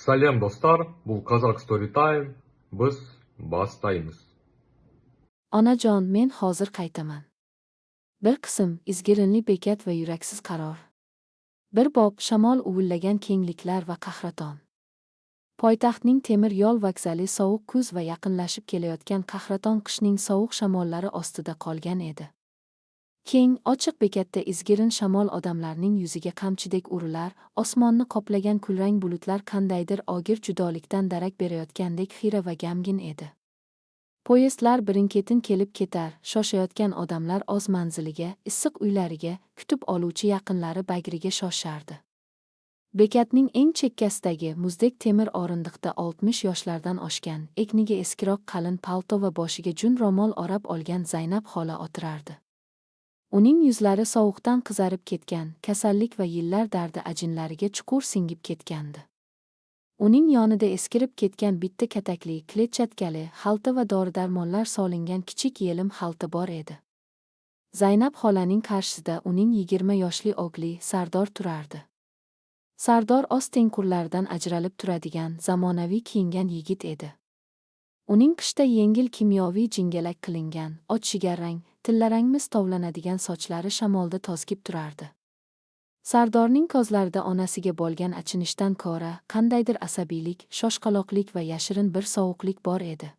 Salom do'stlar, bu Kazakh Story Time. Biz boshlaymiz. Onajon, men hozir qaytaman. Bir qism izgirinli bekat va yuraksiz qaror. Bir bob shamol uvillagan kengliklar va qahraton. Poytaxtning temir yo'l vokzali sovuq kuz va yaqinlashib kelayotgan qahraton qishning sovuq shamollari ostida qolgan edi. Keng, ochiq bekatda izgirin shamol odamlarning yuziga qamchidek urilar, osmonni qoplagan kulrang bulutlar qandaydir og'ir judolikdan darak berayotgandek xira va gamgin edi. Poyezdlar birin-ketin kelib ketar, shoshayotgan odamlar oz manziliga, issiq uylariga, kutib oluvchi yaqinlari bagriga shoshardi. Bekatning eng chekkasidagi muzdek temir o'rindiqda 60 yoshlardan oshgan, ekniga eskiroq qalin palto va boshiga jun ro'mol o'rab olgan Zaynab xola o'tirardi. Uning yuzlari sovuqdan qizarib ketgan, kasallik va yillar dardi ajinlariga chuqur singib ketgandi. Uning yonida eskirib ketgan bitta katakli, kletchatkali, xalta va dori-darmonlar solingan kichik yelim xalta bor edi. Zaynab xolaning qarshisida uning 20 yoshli o'g'li Sardor turardi. Sardor oz tengqurlardan ajralib turadigan, zamonaviy kiyingan yigit edi. Uning qishda yengil kimyoviy jingalak qilingan, och jigarrang, tillarangmiz tovlanadigan sochlari shamolda to'zgib turardi. Sardorning ko'zlarida onasiga bo'lgan achinishdan ko'ra qandaydir asabiylik, shoshqaloqlik va yashirin bir sovuqlik bor edi.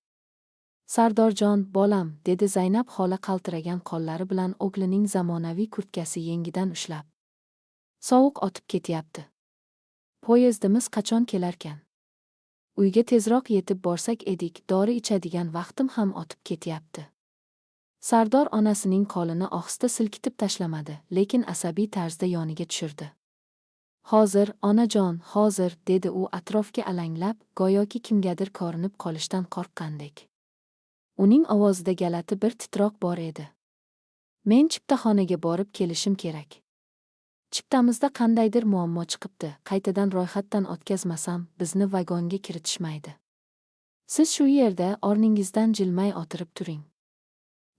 Sardorjon, bolam, dedi Zaynab xola qaltiragan qo'llari bilan o'g'lining zamonaviy kurtkasi yengidan ushlab. Sovuq otib ketyapti. Poyezdimiz qachon kelarkan? Uyga tezroq yetib borsak edik, dori ichadigan vaqtim ham otib ketyapti. Sardor onasining qo'lini ohista silkitib tashlamadi, lekin asabiy tarzda yoniga tushirdi. Hozir, onajon, hozir, dedi u atrofga alanglab, go'yoki kimgadir ko'rinib qolishdan qo'rqqandek. Uning ovozida galati bir titroq bor edi. Men chiptaxonaga borib kelishim kerak. Chiptamizda qandaydir muammo chiqibdi, qaytadan ro'yxatdan o'tkazmasam, bizni vagonga kiritishmaydi. Siz shu yerda o'rningizdan jilmay o'tirib turing.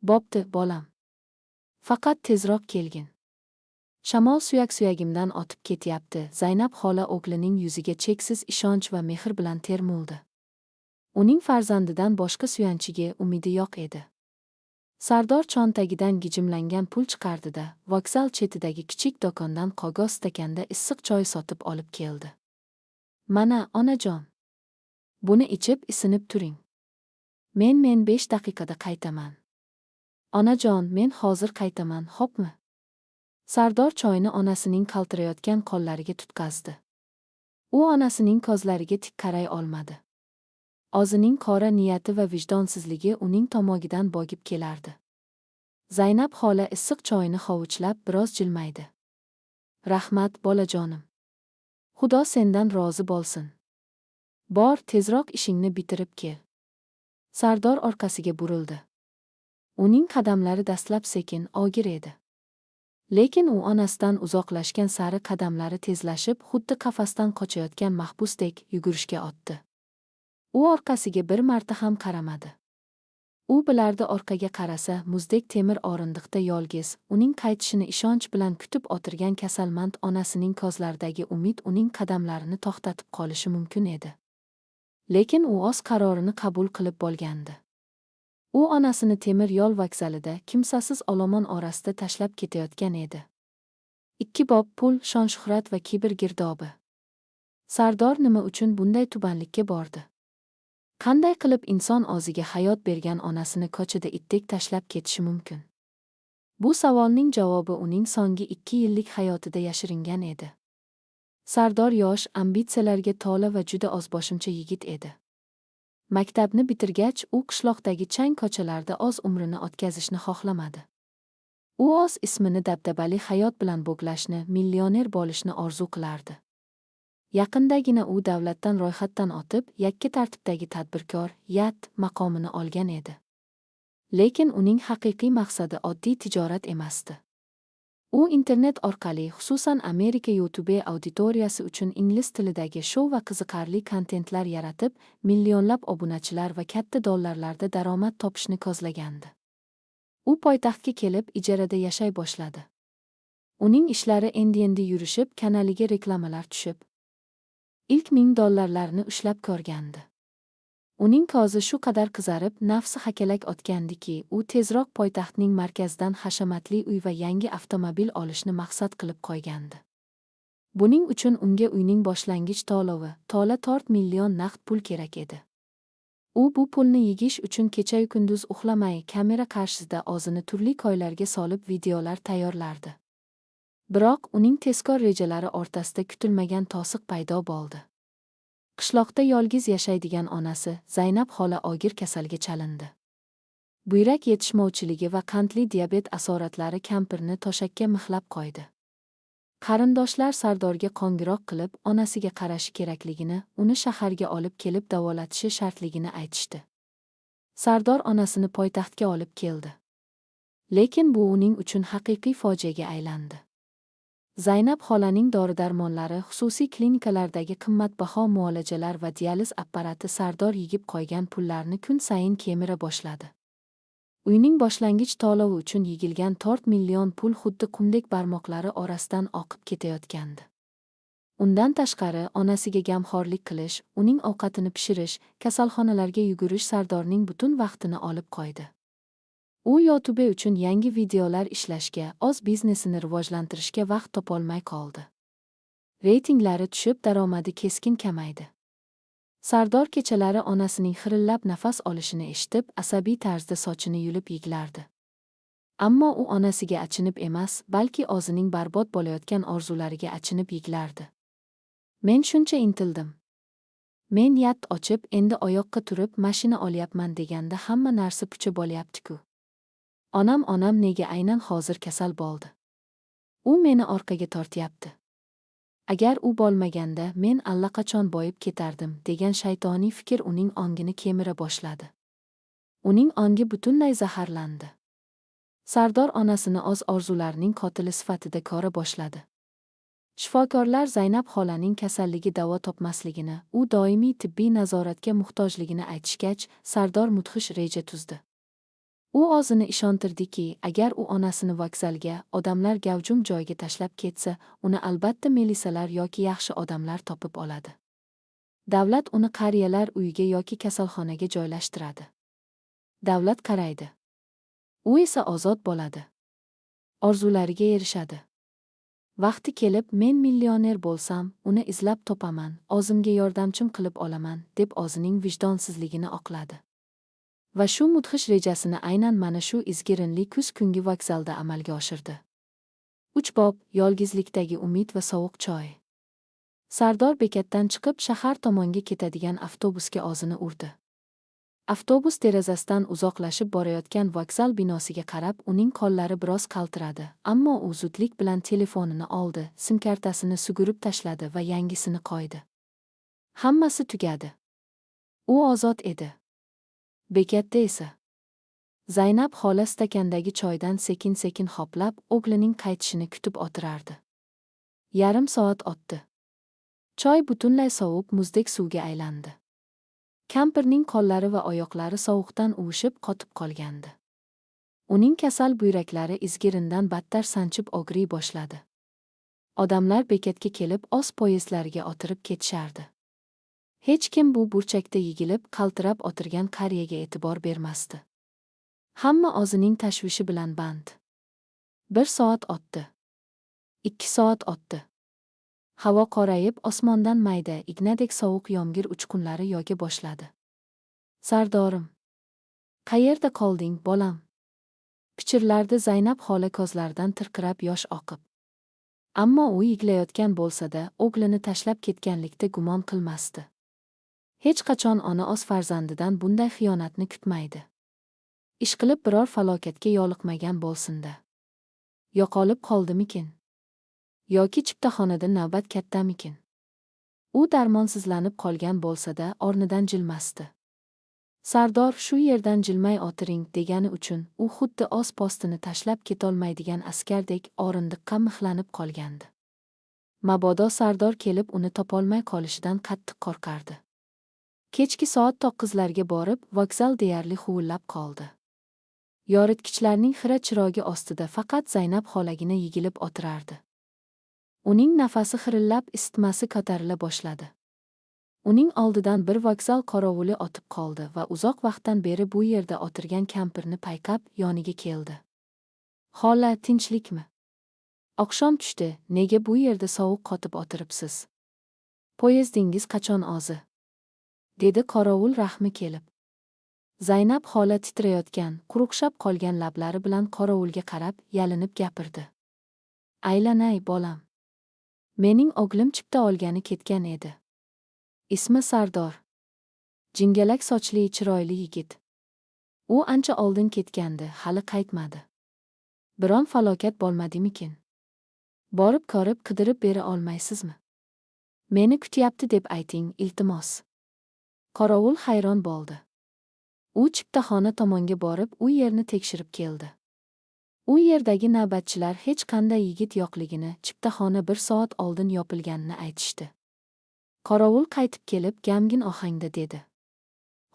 Bo'pti, bolam. Faqat tezroq kelgin. Shamol suyak-suyagimdan o'tib ketyapti. Zaynab xola o'g'lining yuziga cheksiz ishonch va mehr bilan termuldi. Uning farzandidan boshqa suyanchiga umidi yo'q edi. Sardor cho'ntagidan gijimlangan pul chiqardida, vokzal chetidagi kichik do'kondan qog'oz stakanda issiq choy sotib olib keldi. Mana, onajon. Buni ichib isinib turing. Men 5 daqiqada qaytaman. Onajon, men hozir qaytaman, xo'pmi? Sardor choyni onasining qaltirayotgan qo'llariga tutqazdi. U onasining ko'zlariga tik qaray olmadi. O'zining qora niyati va vijdonsizligi uning tomogidan bo'gib kelardi. Zaynab xola issiq choyni hovuchlab biroz jilmaydi. Rahmat, bolajonim. Xudo sendan rozi bo'lsin. Bor, tezroq ishingni bitirib kel. Sardor orqasiga burildi. Uning qadamlari dastlab sekin, og'ir edi. Lekin u onasidan uzoqlashgan sari qadamlari tezlashib, xuddi qafasdan qochayotgan mahbusdek yugurishga otdi. U orqasiga bir marta ham qaramadi. U bilardi orqaga qarasa, muzdek temir o'rindiqda yolg'iz, uning qaytishini ishonch bilan kutib o'tirgan kasalmand onasining ko'zlaridagi umid uning qadamlarini to'xtatib qolishi mumkin edi. Lekin u o'z qarorini qabul qilib bo'lgandi. U onasini temir yo'l vokzalida kimsasiz olomon orasida tashlab ketayotgan edi. 2 bob pul, shon-shuhrat va kibr girdobi. Sardor nima uchun bunday tubanlikka bordi? Qanday qilib inson o'ziga hayot bergan onasini ko'chada itdek tashlab ketishi mumkin? Bu savolning javobi uning so'nggi 2 yillik hayotida yashiringan edi. Sardor yosh, ambitsiyalarga to'la va juda ozboshimcha yigit edi. Maktabni bitirgach, u qishloqdagi chang ko'chalarda o'z umrini o'tkazishni xohlamadi. U o'z ismini dabdabali hayot bilan bog'lashni, millioner bo'lishni orzu qilardi. Yaqindagina u davlatdan ro'yxatdan o'tib, yakka tartibdagi tadbirkor, yat maqomini olgan edi. Lekin uning haqiqiy maqsadi oddiy tijorat emasdi. U internet orqali, xususan Amerika YouTube auditoriyasi uchun ingliz tilidagi shou va qiziqarli kontentlar yaratib, millionlab obunachilar va katta dollarlarda daromad topishni ko'zlagandi. U poytaxtga kelib, ijarada yashay boshladi. Uning ishlari endi yurishib, kanaliga reklamalar tushib, ilk $1000 ushlab ko'rgandi. Uning ko'zi shu qadar qizarib, nafsi hakalak otgandiki, u tezroq poytaxtning markazidan hashamatli uy va yangi avtomobil olishni maqsad qilib qo'ygandi. Buning uchun unga uyning boshlang'ich to'lovi, to'la 4 million naqd pul kerak edi. U bu pulni yegish uchun kecha-yu kunduz uxlamay, kamera qarshisida o'zini turli ko'ylarga solib videolar tayyorlardi. Biroq uning tezkor rejalari o'rtasida kutilmagan to'siq paydo bo'ldi. Qishloqda yolg'iz yashaydigan onasi, Zaynab xola og'ir kasalga chalindi. Buyrak yetishmovchiligi va qandli diabet asoratlari kampirni to'shakka mixlab qo'ydi. Qarindoshlar Sardorga qo'ng'iroq qilib, onasiga qarashi kerakligini, uni shaharga olib kelib davolatishi shartligini aytishdi. Sardor onasini poytaxtga olib keldi. Lekin bu uning uchun haqiqiy fojiaga aylandi. Zaynab xolaning dori-darmonlari, xususiy klinikalardagi qimmatbaho muolajalar va dializ apparati Sardor yigib qo'ygan pullarni kun sayin kemira boshladi. Uyning boshlang'ich to'lovi uchun yigilgan 4 million pul xuddi qumdek barmoqlari orasidan oqib ketayotgandi. Undan tashqari, onasiga gamxo'rlik qilish, uning ovqatini pishirish, kasalxonalarga yugurish Sardorning butun vaqtini olib qo'ydi. U YouTube uchun yangi videolar ishlashga, o'z biznesini rivojlantirishga vaqt topolmay qoldi. Reytinglari tushib, daromadi keskin kamaydi. Sardor kechalari onasining xirillab nafas olishini eshitib, asabiy tarzda sochini yulib yiglardi. Ammo u onasiga achinib emas, balki o'zining barbod bo'layotgan orzulariga achinib yiglardi. Men shuncha intildim. Men yat ochib, endi oyoqqa turib, mashina olyapman deganda hamma narsa pucha bo'lyapti-ku. Onam nega aynan hozir kasal bo'ldi? U meni orqaga tortyapti. Agar u bo'lmaganda men allaqachon boyib ketardim, degan shaytoniy fikr uning ongini kemira boshladi. Uning ongi butunlay zaharlandi. Sardor onasini o'z orzularining qotili sifatida ko'ra boshladi. Shifokorlar Zaynab xolaning kasalligi davo topmasligini, u doimiy tibbiy nazoratga muhtojligini aytishgach, Sardor mudhish reja tuzdi. U o'zini ishontirdiki, agar u onasini vokzalga, odamlar gavjum joyga tashlab ketsa, uni albatta milisalar yoki yaxshi odamlar topib oladi. Davlat uni qariyalar uyiga yoki kasalxonaga joylashtiradi. Davlat qaraydi. U esa ozod bo'ladi. Orzulariga erishadi. Vaqti kelib, men millioner bo'lsam, uni izlab topaman, o'zimga yordamchim qilib olaman, deb o'zining vijdonsizligini oqladi. Va shu mudhish rejasini aynan mana shu izgirinli kuz kungi vokzalda amalga oshirdi. 3 bob, yolg'izlikdagi umid va sovuq choy. Sardor bekatdan chiqib shahar tomonga ketadigan avtobusga o'zini urdi. Avtobus derazasidan uzoqlashib borayotgan vokzal binosiga qarab, uning qo'llari biroz qaltiradi, ammo u zudlik bilan telefonini oldi, sim kartasini sugurib tashladi va yangisini qo'ydi. Hammasi tugadi. U ozod edi. Bekatda esa Zaynab xola stakandagi choydan sekin-sekin hoplab, o'g'lining qaytishini kutib o'tirardi. Yarim soat o'tdi. Choy butunlay sovib, muzdek suvga aylandi. Kampirning qo'llari va oyoqlari sovuqdan uvishib qotib qolgandi. Uning kasal buyraklari izgirindan battar sanchib og'riy boshladi. Odamlar bekatga kelib, o'z poyezdlariga o'tirib ketishardi. Hech kim bu burchakda yigilib, qaltirab o'tirgan qariyaga e'tibor bermasdi. Hamma o'zining tashvishi bilan band. 1 soat o'tdi. 2 soat o'tdi. Havo qorayib, osmondan mayda, ignadek sovuq yomg'ir uchqunlari yog'a boshladi. Sardorim, qayerda qolding, bolam? Pichirlardi Zaynab xola ko'zlaridan tirqirab yosh oqib. Ammo u yiglayotgan bo'lsa-da, o'g'lini tashlab ketganlikda gumon qilmasdi. Hech qachon ona o'z farzandidan bunday xiyonatni kutmaydi. Ishqilib biror falokatga yo'liqmagan bo'lsin-da. Yo'qolib qoldimikin? Yoki chiptaxonada navbat kattamikin? U darmonsizlanib qolgan bo'lsa-da, o'rnidan jilmasdi. Sardor shu yerdan jilmay o'tiring degani uchun u xuddi o'z postini tashlab ketolmaydigan askardek o'rindiqqa mixlanib qolgandi. Mabodo Sardor kelib uni topolmay qolishidan qattiq qo'rqardi. Kechki soat 9larga borib, vokzal deyarli huvillab qoldi. Yoritgichlarning xira chirog'i ostida faqat Zaynab xolagina yigilib o'tirardi. Uning nafasi xirillab, isitmasi ko'tarila boshladi. Uning oldidan bir vokzal qorovuli o'tib qoldi va uzoq vaqtdan beri bu yerda o'tirgan kampirni payqab yoniga keldi. Xola, tinchlikmi? Oqshom tushdi, nega bu yerda sovuq qotib o'tiribsiz? Poyezdingiz qachon o'zi? Dedi qorovul rahmi kelib. Zaynab xola titrayotgan, quruqshab qolgan lablari bilan qorovulga qarab, yalinib gapirdi. Aylanay, bolam. Mening o'g'lim chipta olgani ketgan edi. Ismi Sardor. Jingalak sochli, chiroyli yigit. U ancha oldin ketgandi, hali qaytmadi. Biron falokat bo'lmadimikin? Borib ko'rib, qidirib bera olmaysizmi? Meni kutyapti deb ayting, iltimos. Qorovul hayron bo'ldi. U chiptaxona tomonga borib, u yerni tekshirib keldi. U yerdagi navbatchilar hech qanday yigit yo'qligini, chiptaxona 1 soat oldin yopilganini aytishdi. Qorovul qaytib kelib, gamgin ohangda dedi.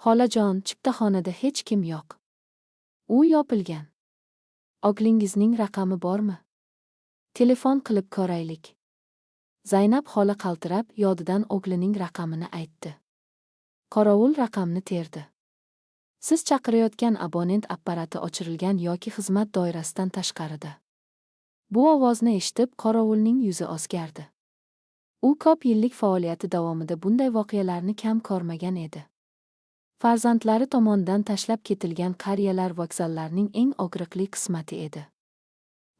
Xolajon, chiptaxonada hech kim yo'q. U yopilgan. O'g'lingizning raqami bormi? Telefon qilib ko'raylik. Zaynab xola qaltirab, yodidan o'g'lining raqamini aytdi. Qorovul raqamni terdi. Siz chaqirayotgan abonent apparati o'chirilgan yoki xizmat doirasidan tashqarida. Bu ovozni eshitib, qorovulning yuzi o'zgardi. U ko'p yillik faoliyati davomida bunday voqealarni kam ko'rmagan edi. Farzandlari tomonidan tashlab ketilgan qariyalar vokzallarning eng og'riqli qismati edi.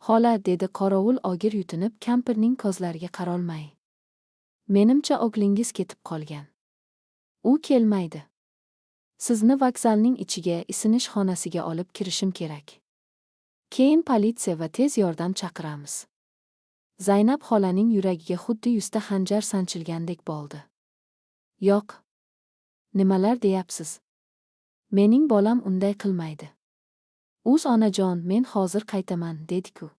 Xola, dedi qorovul og'ir yutinib, kampirning ko'zlariga qarolmay. Menimcha o'g'lingiz ketib qolgan. U kelmaydi. Sizni vokzalning ichiga, isinish xonasiga olib kirishim kerak. Keyin politsiya va tez yordam chaqiramiz. Zaynab xolaning yuragiga xuddi 100 ta xanjar sanchilgandek bo'ldi. Yo'q. Nimalar deyapsiz? Mening bolam unday qilmaydi. O'z onajon, men hozir qaytaman, dedi-ku.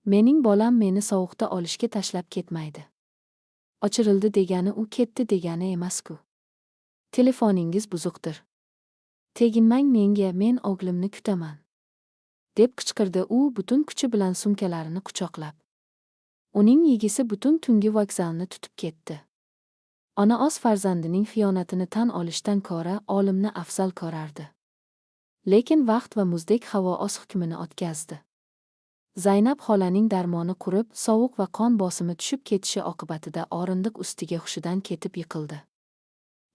Mening bolam meni sovuqda olishga tashlab ketmaydi. Ochirildi degani u ketdi degani emas-ku. Telefoningiz buzuqdir. Teginmang menga, men o'g'limni kutaman. Deb qichqirdi u butun kuchi bilan sumkalarini quchoqlab. Uning yigisi butun tungi vokzalni tutib ketdi. Ona o'z farzandining xiyonatini tan olishdan ko'ra olimni afzal ko'rardi. Lekin vaqt va muzdek havo o'z hukmini o'tkazdi. Zaynab xolaning darmoni qurib, sovuq va qon bosimi tushib ketishi oqibatida o'rindiq ustiga hushidan ketib yiqildi.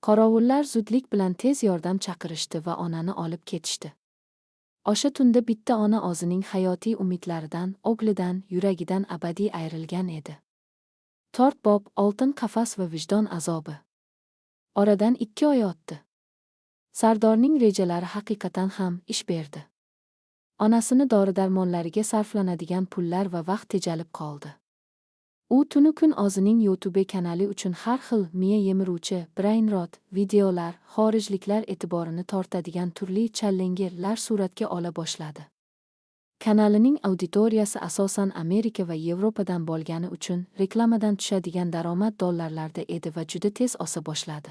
Qorovullar zudlik bilan tez yordam chaqirishdi va onani olib ketishdi. O'sha tunda bitta ona o'zining hayotiy umidlaridan, o'g'lidan, yuragidan abadiy ayrilgan edi. To'rt bob, oltin qafas va vijdon azobi. Oradan 2 oy o'tdi. Sardorning rejalari haqiqatan ham ish berdi. Onasini dori-darmonlariga sarflanadigan pullar va vaqt tejalib qoldi. U tunu kun o'zining YouTube kanali uchun har xil miya yemiruvchi, brain rot videolar, xorijliklar e'tiborini tortadigan turli challengerlar suratga ola boshladi. Kanalining auditoriyasi asosan Amerika va Yevropadan bo'lgani uchun reklamadan tushadigan daromad dollarlarda edi va juda tez o'sa boshladi.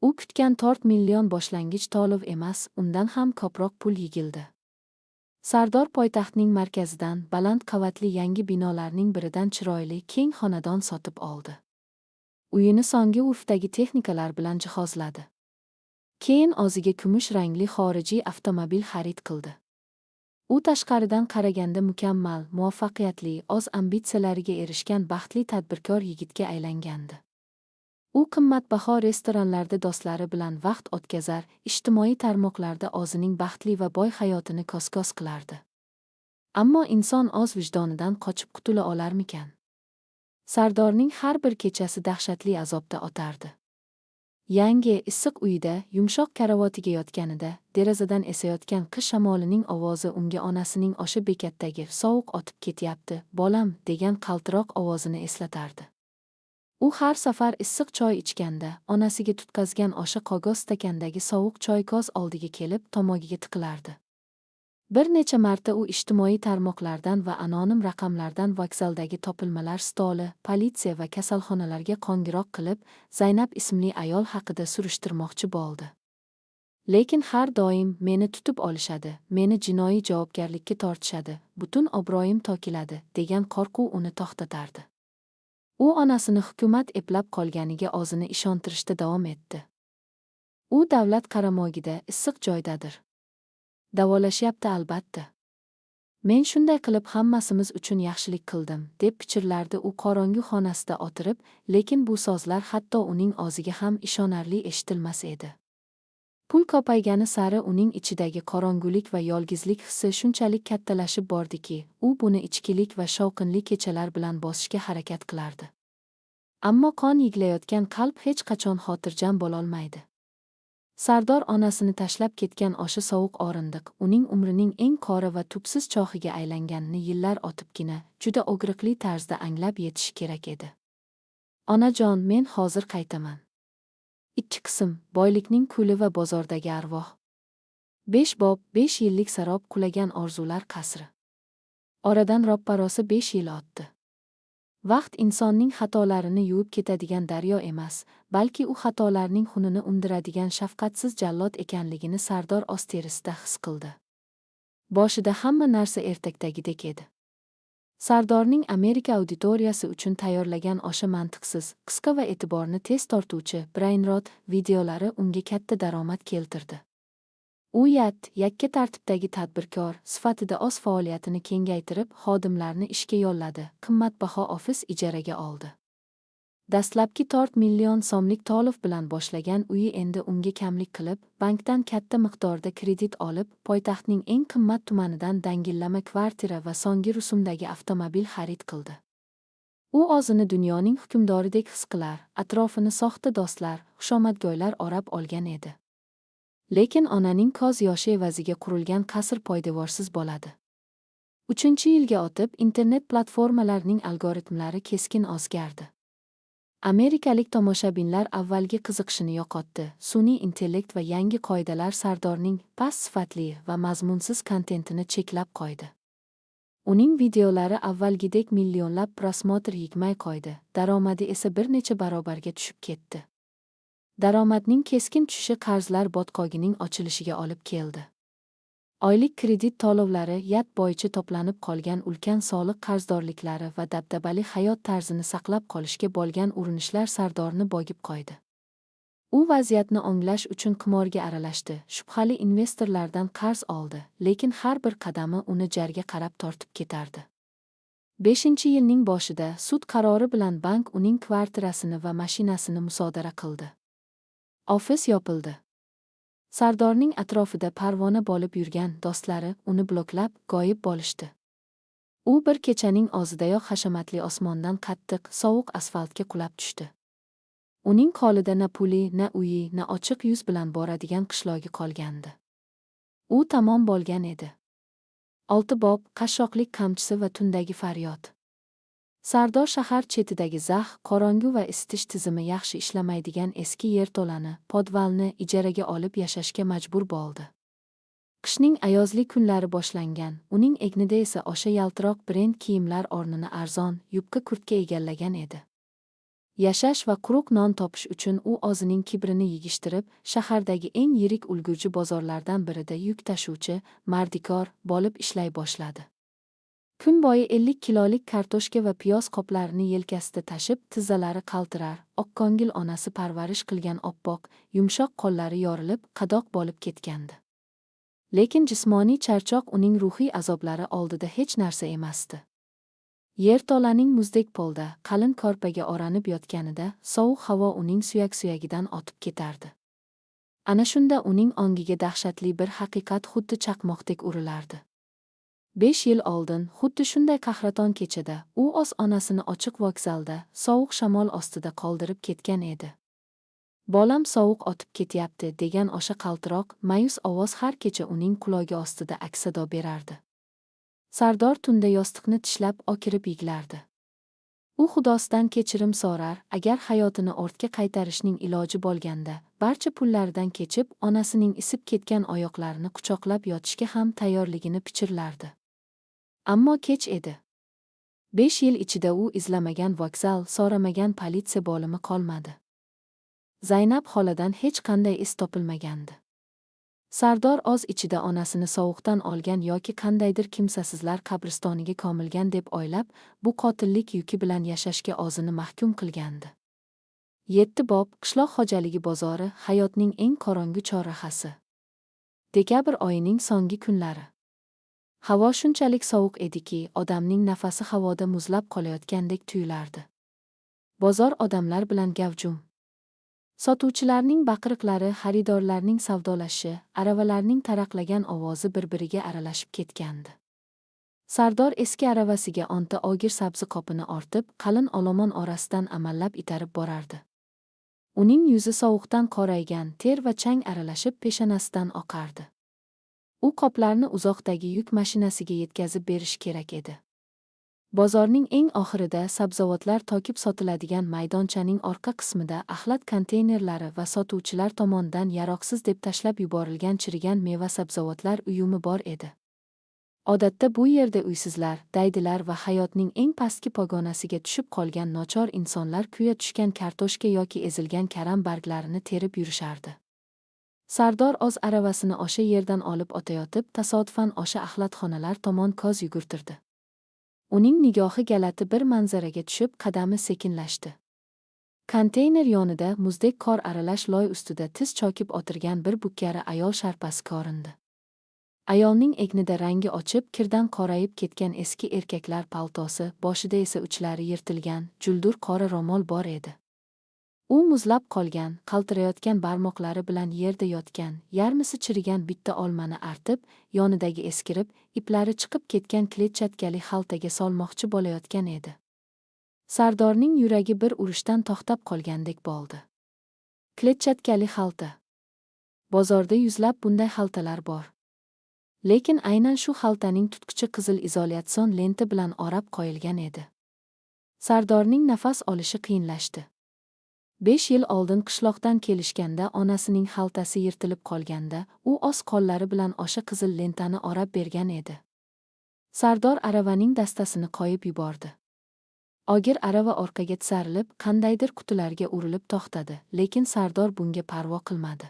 U kutgan 4 million boshlangich to'lov emas, undan ham ko'proq pul yigildi. Sardor poytaxtning markazidan baland qavatli yangi binolarning biridan chiroyli, keng xonadon sotib oldi. Uyini so'nggi urfdagi texnikalar bilan jihozladi. Keyin o'ziga kumush rangli xorijiy avtomobil xarid qildi. U tashqaridan qaraganda mukammal, muvaffaqiyatli, o'z ambitsiyalariga erishgan baxtli tadbirkor yigitga aylangandi. U qimmatbaho restoranlarda do'stlari bilan vaqt o'tkazar, ijtimoiy tarmoqlarda o'zining baxtli va boy hayotini ko'z-ko'z qilardi. Ammo inson o'z vijdonidan qochib qutula olarmikan? Sardorning har bir kechasi dahshatli azobda o'tardi. Yangi, issiq uyida, yumshoq karavotiga yotganida, derazadan esayotgan qish shamolining ovozi unga onasining o'sha bekatdagi sovuq o'tib ketyapti, bolam, degan qaltiroq ovozini eslatardi. U har safar issiq choy ichganda, onasiga tutqazgan o'sha qog'oz stakandagi sovuq choy ko'z oldiga kelib, tomogiga tiqilardi. Bir necha marta u ijtimoiy tarmoqlardan va anonim raqamlardan vokzaldagi topilmalar stoli, politsiya va kasalxonalarga qo'ng'iroq qilib, Zaynab ismli ayol haqida surishtirmoqchi bo'ldi. Lekin har doim meni tutib olishadi, meni jinoiy javobgarlikka tortishadi, butun obro'yim to'kiladi, degan qo'rquv uni to'xtatardi. U onasini hukumat eplab qolganiga o'zini ishontirishda davom etdi. U davlat qaramog'ida, issiq joydadir. Davolashyapti albatta. Men shunday qilib hammasimiz uchun yaxshilik qildim, deb pichirlardi u qorong'u xonasida o'tirib, lekin bu so'zlar hatto uning o'ziga ham ishonarli eshitilmas edi. Pul ko'paygani sari uning ichidagi qorong'ulik va yolg'izlik hissi shunchalik kattalashib bordiki, u buni ichkilik va shovqinli kechalar bilan bosishga harakat qilardi. Ammo qon yiglayotgan qalb hech qachon xotirjam bo'lolmaydi. Sardor onasini tashlab ketgan o'sha sovuq o'rindiq uning umrining eng qora va tubsiz chohiga aylanganini yillar o'tibgina juda og'riqli tarzda anglab yetishi kerak edi. Onajon, men hozir qaytaman. 2 qism: boylikning kuli va bozordagi arvoh. 5 bob: 5 yillik sarob qulagan orzular qasri. Oradan roppa-rosa 5 yil o'tdi. Vaqt insonning xatolarini yuvib ketadigan daryo emas, balki u xatolarning xunini undiradigan shafqatsiz jallod ekanligini Sardor o'z terisida his qildi. Boshida hamma narsa ertakdagidek edi. Sardorning Amerika auditoriyasi uchun tayyorlagan o'sha mantiqsiz, qisqa va e'tiborni tez tortuvchi brainrot videolari unga katta daromad keltirdi. U yakka tartibdagi tadbirkor sifatida o'z faoliyatini kengaytirib, xodimlarni ishga yolladi, qimmatbaho ofis ijaraga oldi. Dastlabki 4 million so'mlik to'lov bilan boshlagan uyi endi unga kamlik qilib, bankdan katta miqdorda kredit olib, poytaxtning eng qimmat tumanidan dangillama kvartira va so'nggi rusumdagi avtomobil xarid qildi. U o'zini dunyoning hukmdoridek his qilar, atrofini soxta do'stlar, xushomadgo'ylar o'rab olgan edi. Lekin onaning ko'z yoshi evaziga qurilgan qasr poydevorsiz bo'ladi. 3-yilga o'tib, internet platformalarining algoritmlari keskin o'zgardi. Amerikalik tomoshabinlar avvalgi qiziqishini yo'qotdi. Sun'iy intellekt va yangi qoidalar Sardorning past sifatli va mazmunsiz kontentini cheklab qo'ydi. Uning videolari avvalgidek millionlab prosmotr yigmay qo'ydi, daromadi esa bir necha barobarga tushib ketdi. Daromadning keskin tushishi qarzlar botqog'ining ochilishiga olib keldi. Oylik kredit to'lovlari, yat bo'yicha to'planib qolgan ulkan soliq qarzdorliklari va dabdabali hayot tarzini saqlab qolishga bo'lgan urinishlar Sardorni bo'g'ib qo'ydi. U vaziyatni o'nglash uchun qimorga aralashdi, shubhali investorlardan qarz oldi, lekin har bir qadami uni jarga qarab tortib ketardi. 5-yilning boshida sud qarori bilan bank uning kvartirasini va mashinasini musodara qildi. Ofis yopildi. Sardorning atrofida parvona bo'lib yurgan do'stlari uni bloklab, g'oyib bo'lishdi. U bir kechaning o'zidayoq hashamatli osmondan qattiq, sovuq asfaltga qulab tushdi. Uning qo'lida na puli, na uyi, na ochiq yuz bilan boradigan qishlog'i qolgandi. U tamom bo'lgan edi. 6 bob: qashshoqlik qamchisi va tundagi faryod. Sardor shahar chetidagi zax, qorong'u va isitish tizimi yaxshi ishlamaydigan eski yerto'lani, podvalni ijaraga olib yashashga majbur bo'ldi. Qishning ayozli kunlari boshlangan, uning egnida esa o'sha yaltiroq brend kiyimlar o'rnini arzon, yubka kurtka egallagan edi. Yashash va quruq non topish uchun u o'zining kibrini yig'ishtirib, shahardagi eng yirik ulgurji bozorlardan birida yuk tashuvchi, mardikor bo'lib ishlay boshladi. Kun bo'yi 50 kilolik kartoshka va piyoz qoplarini yelkasida tashib, tizzalari qaltirar, oqqo'ngil onasi parvarish qilgan oppoq, yumshoq qo'llari yorilib, qadoq bo'lib ketgandi. Lekin jismoniy charchoq uning ruhiy azoblari oldida hech narsa emasdi. Yerto'laning muzdek polda, qalin korpaga o'ranib yotganida, sovuq havo uning suyak-suyagidan o'tib ketardi. Ana shunda uning ongiga dahshatli bir haqiqat xuddi chaqmoqdek urilardi. 5 yil oldin, xuddi shunday qahraton kechada, u o'z onasini ochiq vokzalda, sovuq shamol ostida qoldirib ketgan edi. Bolam sovuq o'tib ketyapti, degan o'sha qaltiroq, ma'yus ovoz har kecha uning qulog'i ostida aks-sado berardi. Sardor tunda yostiqni tishlab, o'kirib yiglardi. U Xudosidan kechirim so'rar, agar hayotini ortga qaytarishning iloji bo'lganda, barcha pullaridan kechib, onasining isib ketgan oyoqlarini quchoqlab yotishga ham tayyorligini pichirlardi. Ammo kech edi. 5 yil ichida u izlamagan vokzal, so'ramagan politsiya bo'limi qolmadi. Zaynab xoladan hech qanday iz topilmagandi. Sardor oz ichida onasini sovuqdan olgan yoki qandaydir kimsasizlar qabristoniga ko'milgan deb o'ylab, bu qotillik yuki bilan yashashga o'zini mahkum qilgandi. 7 bob qishloq xo'jaligi bozori hayotning eng qorong'u chorrahasi. Dekabr oyining so'nggi kunlari. Havo shunchalik sovuq ediki, odamning nafasi havoda muzlab qolayotgandek tuyulardi. Bozor odamlar bilan gavjum. Sotuvchilarning baqiriqlari, xaridorlarning savdolashishi, aravalarning taraqlagan ovozi bir-biriga aralashib ketgandi. Sardor eski aravasiga o'nta og'ir sabzi qopini ortib, qalin olomon orasidan amallab itarib borardi. Uning yuzi sovuqdan qoraygan, ter va chang aralashib peshonasidan oqardi. U qoplarni uzoqdagi yuk mashinasiga yetkazib berish kerak edi. Bozorning eng oxirida sabzavotlar tokib sotiladigan maydonchaning orqa qismida axlat konteynerlari va sotuvchilar tomonidan yaroqsiz deb tashlab yuborilgan chirigan meva-sabzavotlar uyumi bor edi. Odatda bu yerda uysizlar, daydilar va hayotning eng pastki pogonasiga tushib qolgan nochor insonlar kuya tushgan kartoshka yoki ezilgan karam barglarini terib yurishardi. Sardor o'z aravasini o'sha yerdan olib o'tayotib, tasodifan o'sha axlatxonalar tomon ko'z yugurtirdi. Uning nigohi galati bir manzaraga tushib, qadami sekinlashdi. Konteyner yonida muzdek qor aralash loy ustida tiz cho'kib o'tirgan bir bukkari ayol sharpasi ko'rindi. Ayolning egnida rangi ochib, kirdan qorayib ketgan eski erkaklar paltosi, boshida esa uchlari yirtilgan, juldur qora ro'mol bor edi. U muzlab qolgan, qaltirayotgan barmoqlari bilan yerda yotgan, yarmisi chirigan bitta olmani artib, yonidagi eskirib, iplari chiqib ketgan kletchatkali xaltaga solmoqchi bo'layotgan edi. Sardorning yuragi bir urishdan to'xtab qolgandek bo'ldi. Kletchatkali xalta. Bozorda yuzlab bunday xaltalar bor. Lekin aynan shu xaltaning tutqichi qizil izolyatsion lenta bilan o'rab qo'yilgan edi. Sardorning nafas olishi qiyinlashdi. 5 yil oldin qishloqdan kelishganda onasining xaltasi yirtilib qolganda, u o'z qo'llari bilan o'sha qizil lentani o'rab bergan edi. Sardor aravaning dastasini qo'yib yubordi. Og'ir arava orqaga tisarilib, qandaydir qutilarga urilib to'xtadi, lekin Sardor bunga parvo qilmadi.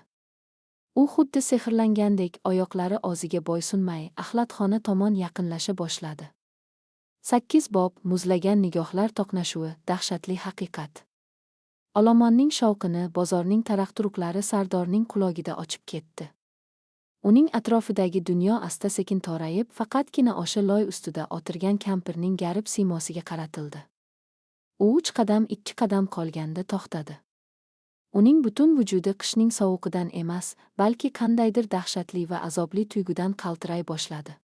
U xuddi sehrlangandek oyoqlari o'ziga bo'ysunmay, axlatxona tomon yaqinlasha boshladi. 8 bob muzlagan nigohlar to'qnashuvi, dahshatli haqiqat. Olomonning shovqini, bozorning taraq-turuqlari Sardorning qulog'ida ochib ketdi. Uning atrofidagi dunyo asta-sekin torayib, faqatgina o'sha loy ustida o'tirgan kampirning garib siymosiga qaratildi. U 3 qadam, 2 qadam qolganda to'xtadi. Uning butun vujudi qishning sovuqidan emas, balki qandaydir dahshatli va azobli tuyg'udan qaltiray boshladi.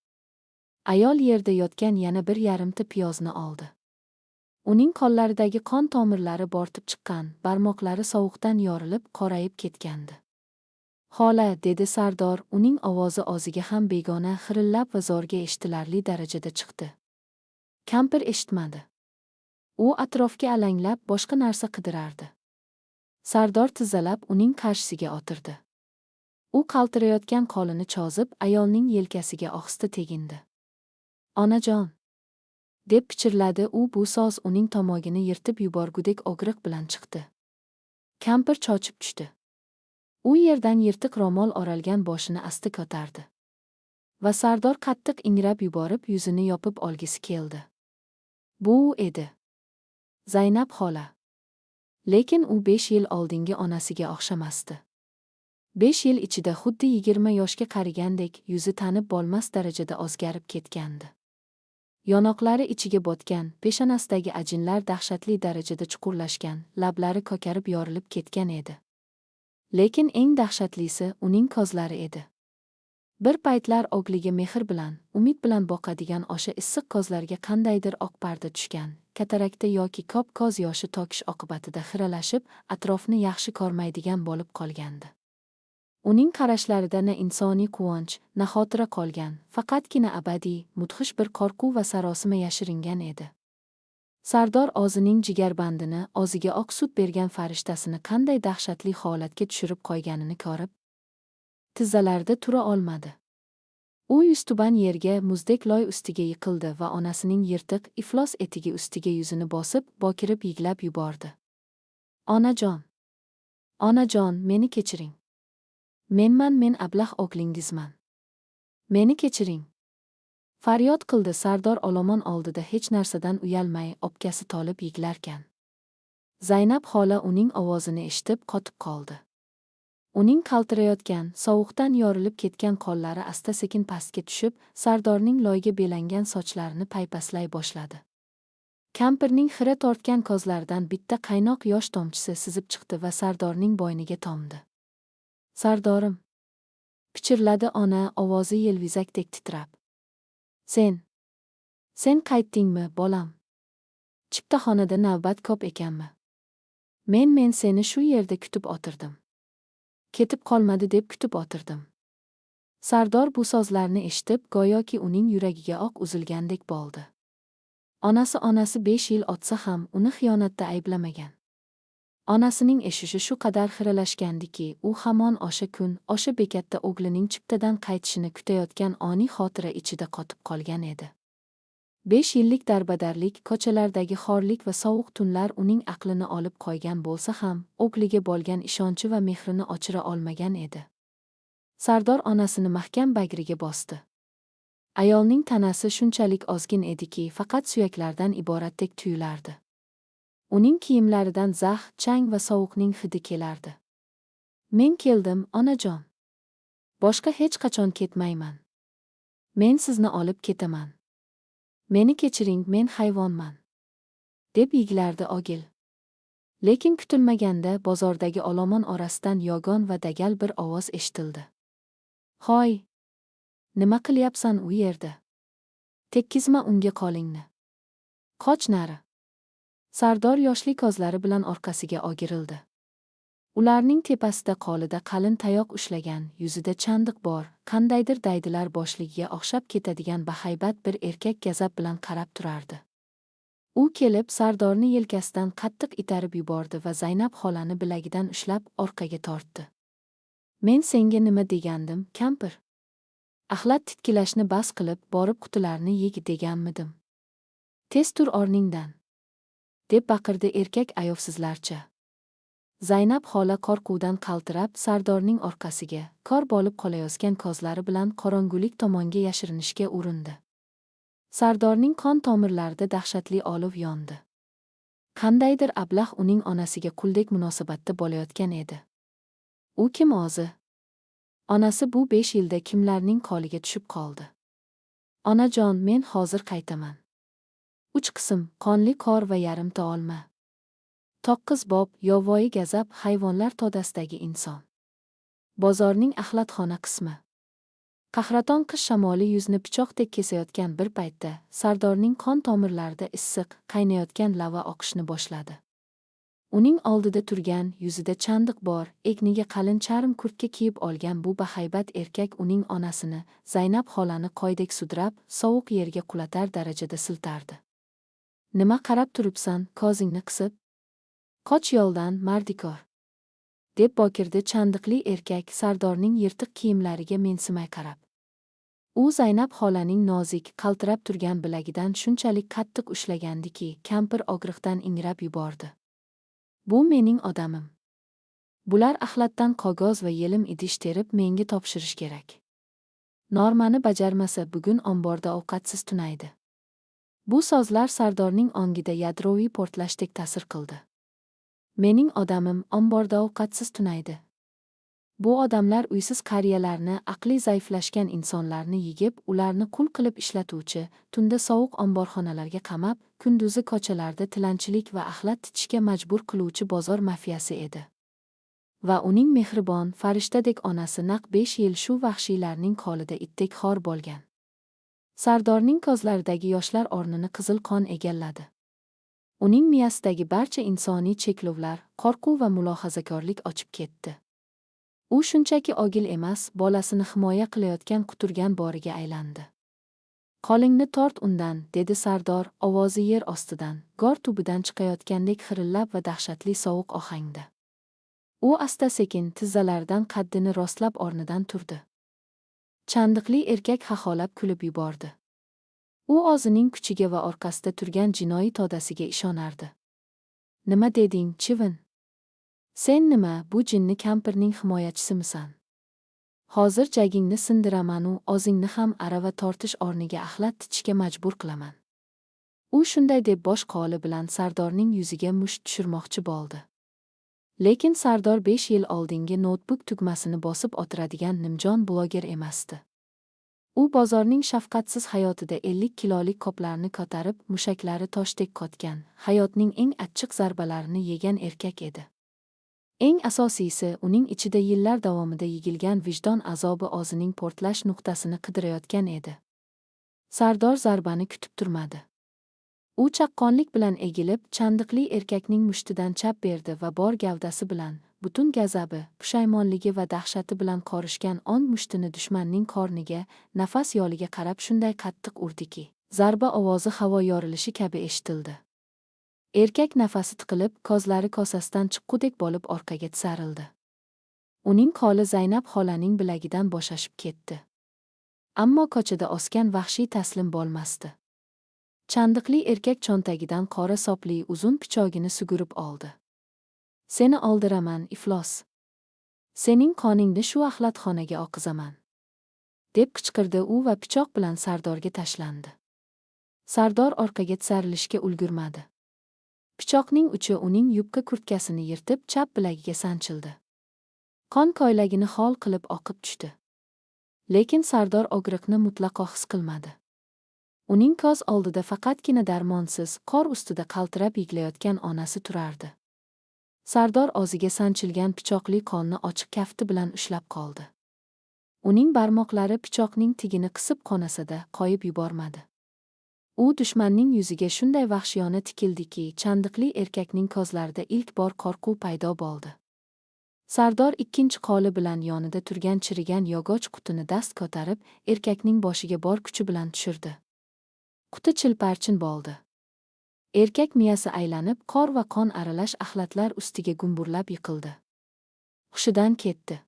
Ayol yerda yotgan yana bir yarimta piyozni oldi. Uning qo'llaridagi qon tomirlari bortib chiqqan, barmoqlari sovuqdan yorilib, qorayib ketgandi. "Xola", dedi Sardor, uning ovozi o'ziga ham begona, xirillab va zo'rga eshitilarli darajada chiqdi. Kampir eshitmadi. U atrofga alanglab, boshqa narsa qidirardi. Sardor tizzalab uning qarshisiga o'tirdi. U qaltirayotgan qo'lini cho'zib, ayolning yelkasiga ohista tegindi. "Onajon", deb pichirladi u, bu so'z uning tomog'ini yirtib yuborgudek og'riq bilan chiqdi. Kampir cho'chib tushdi. U yerdan yirtiq ro'mol o'ralgan boshini asta ko'tardi. Va Sardor qattiq ingrab yuborib, yuzini yopib olgisi keldi. Bu edi Zaynab xola. Lekin u 5 yil oldingi onasiga o'xshamasdi. 5 yil ichida xuddi 20 yoshga qarigandek, yuzi tanib bo'lmas darajada o'zgarib ketgandi. Yonoqlari ichiga botgan, peshonasidagi ajinlar dahshatli darajada chuqurlashgan, lablari ko'karib yorilib ketgan edi. Lekin eng dahshatlisi uning ko'zlari edi. Bir paytlar o'gliga mehr bilan, umid bilan boqadigan o'sha issiq ko'zlarga qandaydir oq parda tushgan, katarakta yoki ko'p ko'z yoshi to'kish oqibatida xiralashib, atrofni yaxshi ko'rmaydigan bo'lib qolgandi. Uning qarashlarida na insoniy quvonch, na xotira qolgan, faqatgina abadiy, mudhish bir qo'rquv va sarosima yashiringan edi. Sardor o'zining jigarbandini, o'ziga oq sut bergan farishtasini qanday dahshatli holatga tushirib qo'yganini ko'rib, tizzalarida tura olmadi. U yuztuban yerga, muzdek loy ustiga yiqildi va onasining yirtiq, iflos etigi ustiga yuzini bosib, bokirib yiglab yubordi. "Onajon! Onajon, meni kechiring. Men ablah o'glingizman. Meni kechiring. Faryod qildi Sardor olomon oldida hech narsadan uyalmay obkasi tolib yiglarkan. Zaynab xola uning ovozini eshitib qotib qoldi. Uning qaltirayotgan, sovuqdan yorilib ketgan qo'llari asta-sekin pastga tushib, Sardorning loyga belangan sochlarini paypaslay boshladi. Kampirning xira tortgan ko'zlaridan bitta qaynoq yosh tomchisi sizib chiqdi va Sardorning bo'yniga tomdi. Sardorim, pichirladi ona, ovozi yelvizakdek titrab. Sen qaytdingmi, bolam? Chiptaxonada navbat ko'p ekanmi? Men seni shu yerda kutib o'tirdim. Ketib qolmadi deb kutib o'tirdim. Sardor bu so'zlarni eshitib, go'yoki uning yuragiga oq uzilgandek bo'ldi. Onasi 5 yil o'tsa ham uni xiyonatda ayblamagan. Onasining eshishi shu qadar xiralashgandiki, u hamon o'sha kun, o'sha bekatda o'g'lining chiptadan qaytishini kutayotgan oniy xotira ichida qotib qolgan edi. 5 yillik darbadarlik, ko'chalardagi xorlik va sovuq tunlar uning aqlini olib qo'ygan bo'lsa ham, o'g'liga bo'lgan ishonchi va mehrini o'chira olmagan edi. Sardor onasini mahkam bagriga bosdi. Ayolning tanasi shunchalik ozgin ediki, faqat suyaklardan iboratdek tuyulardi. Uning kiyimlaridan zax, chang va sovuqning hidi kelardi. Men keldim, onajon. Boshqa hech qachon ketmayman. Men sizni olib ketaman. Meni kechiring, men hayvonman, deb yiglardi ogil. Lekin kutilmaganda bozordagi olomon orasidan yogon va dagal bir ovoz eshitildi. Hoy, nima qilyapsan u yerda? Tekkizma unga qo'lingni. Qoch nari. Sardor yoshli ko'zlari bilan orqasiga o'girildi. Ularning tepasida qo'lida qalin tayoq ushlagan, yuzida chandiq bor, qandaydir daydilar boshligiga o'xshab ketadigan bahaybat bir erkak gazab bilan qarab turardi. U kelib Sardorni yelkasidan qattiq itarib yubordi va Zaynab xolani bilagidan ushlab orqaga tortdi. Men senga nima degandim, kampir? Axlat titkilashni bas qilib, borib qutilarni yeg deganmidim. Tez tur o'rningdan, deb baqirdi erkak ayovsizlarcha. Zaynab xola qo'rquvdan qaltirab Sardorning orqasiga, kor bo'lib qolayotgan ko'zlari bilan qorong'ulik tomonga yashirinishga urindi. Sardorning qon tomirlarida dahshatli olov yondi. Qandaydir ablah uning onasiga quldek munosabatda bo'layotgan edi. U kim o'zi? Onasi bu 5 yilda kimlarning qo'liga tushib qoldi? Onajon, men hozir qaytaman. 3 qism, qonli qor va yarimta olma. To'qqiz bob, yovvoyi gazab, hayvonlar to'dasidagi inson. Bozorning axlatxona qismi. Qahraton qish shamoli yuzni pichoqdek kesayotgan bir paytda, Sardorning qon tomirlarida issiq, qaynayotgan lava oqishni boshladi. Uning oldida turgan, yuzida chandiq bor, egniga qalin charm kurtka kiyib olgan bu bahaybat erkak uning onasini, Zaynab xolani qo'ydek sudrab, sovuq yerga qulatar darajada siltardi. Nima qarab turibsan, ko'zingni qisib? Qoch yo'ldan, mardikor, deb bokirdi chandiqli erkak Sardorning yirtiq kiyimlariga mensimay qarab. U Zaynab xolaning nozik, qaltirab turgan bilagidan shunchalik qattiq ushlagandiki, kampir og'riqdan ingrab yubordi. Bu mening odamim. Bular axlatdan qog'oz va yelim idish terib menga topshirish kerak. Normani bajarmasa bugun omborda ovqatsiz tunaydi. Bu so'zlar Sardorning ongida yadroviy portlashdek ta'sir qildi. Mening odamim omborda ovqatsiz tunaydi. Bu odamlar uysiz qariyalarni, aqli zaiflashgan insonlarni yigib, ularni qul qilib ishlatuvchi, tunda sovuq omborxonalarga qamab, kunduzi ko'chalarda tilanchilik va axlat titishga majbur qiluvchi bozor mafiyasi edi. Va uning mehribon, farishtadek onasi naq 5 yil shu vahshiylarning qo'lida itdek xor bo'lgan. Sardorning ko'zlaridagi yoshlar o'rnini qizil qon egalladi. Uning miyasidagi barcha insoniy cheklovlar, qo'rquv va mulohazakorlik ochib ketdi. U shunchaki ogil emas, bolasini himoya qilayotgan quturgan boriga aylandi. Qo'lingni tort undan, dedi Sardor, ovozi yer ostidan, g'or tubidan chiqayotgandek xirillab va dahshatli sovuq ohangda. U asta-sekin tizzalaridan qaddini rostlab o'rnidan turdi. Chandiqli erkak xaxolab kulib yubordi. U o'zining kuchiga va orqasida turgan jinoiy to'dasiga ishonardi. Nima deding, chivin? Sen nima, bu jinni kampirning himoyachisisan? Hozir jagingni sindiramanu og'zingni ham arava tortish o'rniga axlat tichishga majbur qilaman. U shunday deb bosh qoli bilan Sardorning yuziga musht tushirmoqchi bo'ldi. Lekin Sardor 5 yil oldingi notebook tugmasini bosib o'tiradigan nimjon bloger emasdi. U bozorning shafqatsiz hayotida 50 kilolik qoplarni ko'tarib, mushaklari toshdek qotgan, hayotning eng achchiq zarbalarini yegan erkak edi. Eng asosiysi, uning ichida yillar davomida yigilgan vijdon azobi o'zining portlash nuqtasini qidirayotgan edi. Sardor zarbani kutib turmadi. U chaqqonlik bilan egilib, chandiqli erkakning mushtidan chap berdi va bor gavdasi bilan, butun g'azabi, pushaymonligi va dahshati bilan qorishgan o'ng mushtini dushmanning qorniga, nafas yo'liga qarab shunday qattiq urdiki, zarba ovozi havo yorilishi kabi eshitildi. Erkak nafasi tiqilib, ko'zlari kosasidan chiqqudek bo'lib orqaga tisarildi. Uning qoli Zaynab xolaning bilagidan bo'shashib ketdi. Ammo ko'chada osgan vahshiy taslim bo'lmasdi. Chandiqli erkak cho'ntagidan qora sopli uzun pichogini sugurib oldi. Seni oldiraman, iflos. Sening qoningni shu axlatxonaga oqizaman. Deb qichqirdi u va pichoq bilan Sardorga tashlandi. Sardor orqaga tisarilishga ulgurmadi. Pichoqning uchi uning yubka kurtkasini yirtib chap bilagiga sanchildi. Qon ko'ylagini hol qilib oqib tushdi. Lekin Sardor og'riqni mutlaqo his qilmadi. Uning ko'z oldida faqatgina darmonsiz, qor ustida qaltirab yig'layotgan onasi turardi. Sardor og'ziga sanchilgan pichoqli qonni ochiq kafti bilan ushlab qoldi. Uning barmoqlari pichoqning tigini qisib qonasada qo'yib yubormadi. U dushmanning yuziga shunday vahshiyona tikildiki, chandiqli erkakning ko'zlarida ilk bor qo'rquv paydo bo'ldi. Sardor ikkinchi qo'li bilan yonida turgan chirigan yog'och qutini dast ko'tarib, erkakning boshiga bor kuchi bilan tushirdi. Quti chilparchin bo'ldi. Erkak miyasi aylanib, qor va qon aralash axlatlar ustiga gumburlab yiqildi. Hushidan ketdi.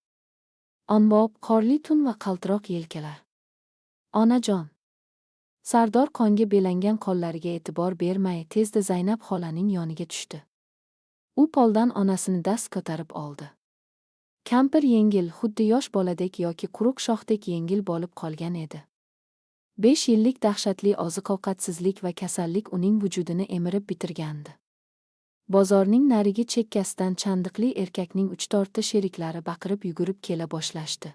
Onbob, qorli tun va qaltiroq yelkalar. Onajon! Sardor qonga belangan qo'llariga e'tibor bermay, tezda Zaynab xolaning yoniga tushdi. U poldan onasini dast ko'tarib oldi. Kampir yengil, xuddi yosh boladek yoki quruq shoxdek yengil bo'lib qolgan edi. 5 yillik dahshatli oziq-ovqatsizlik va kasallik uning vujudini emirib bitirgandi. Bozorning narigi chekkasidan chandiqli erkakning 3-4 sheriklari baqirib yugurib kela boshlashdi.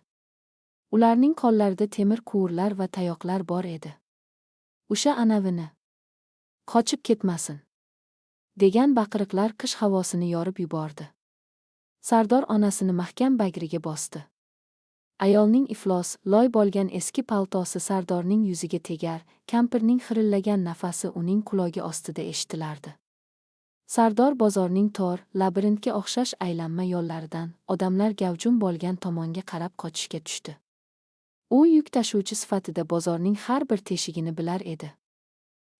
Ularning qo'llarida temir quvurlar va tayoqlar bor edi. O'sha anavini qochib ketmasin degan baqiriqlar qish havosini yorib yubordi. Sardor onasini mahkam bagriga bosdi. Ayolning iflos, loy bo'lgan eski paltosi Sardorning yuziga tegar, kampirning xirillagan nafasi uning qulog'i ostida eshitilardi. Sardor bozorning tor, labirintga o'xshash aylanma yo'llaridan, odamlar gavjum bo'lgan tomonga qarab qochishga tushdi. U yuk tashuvchi sifatida bozorning har bir teshigini bilar edi.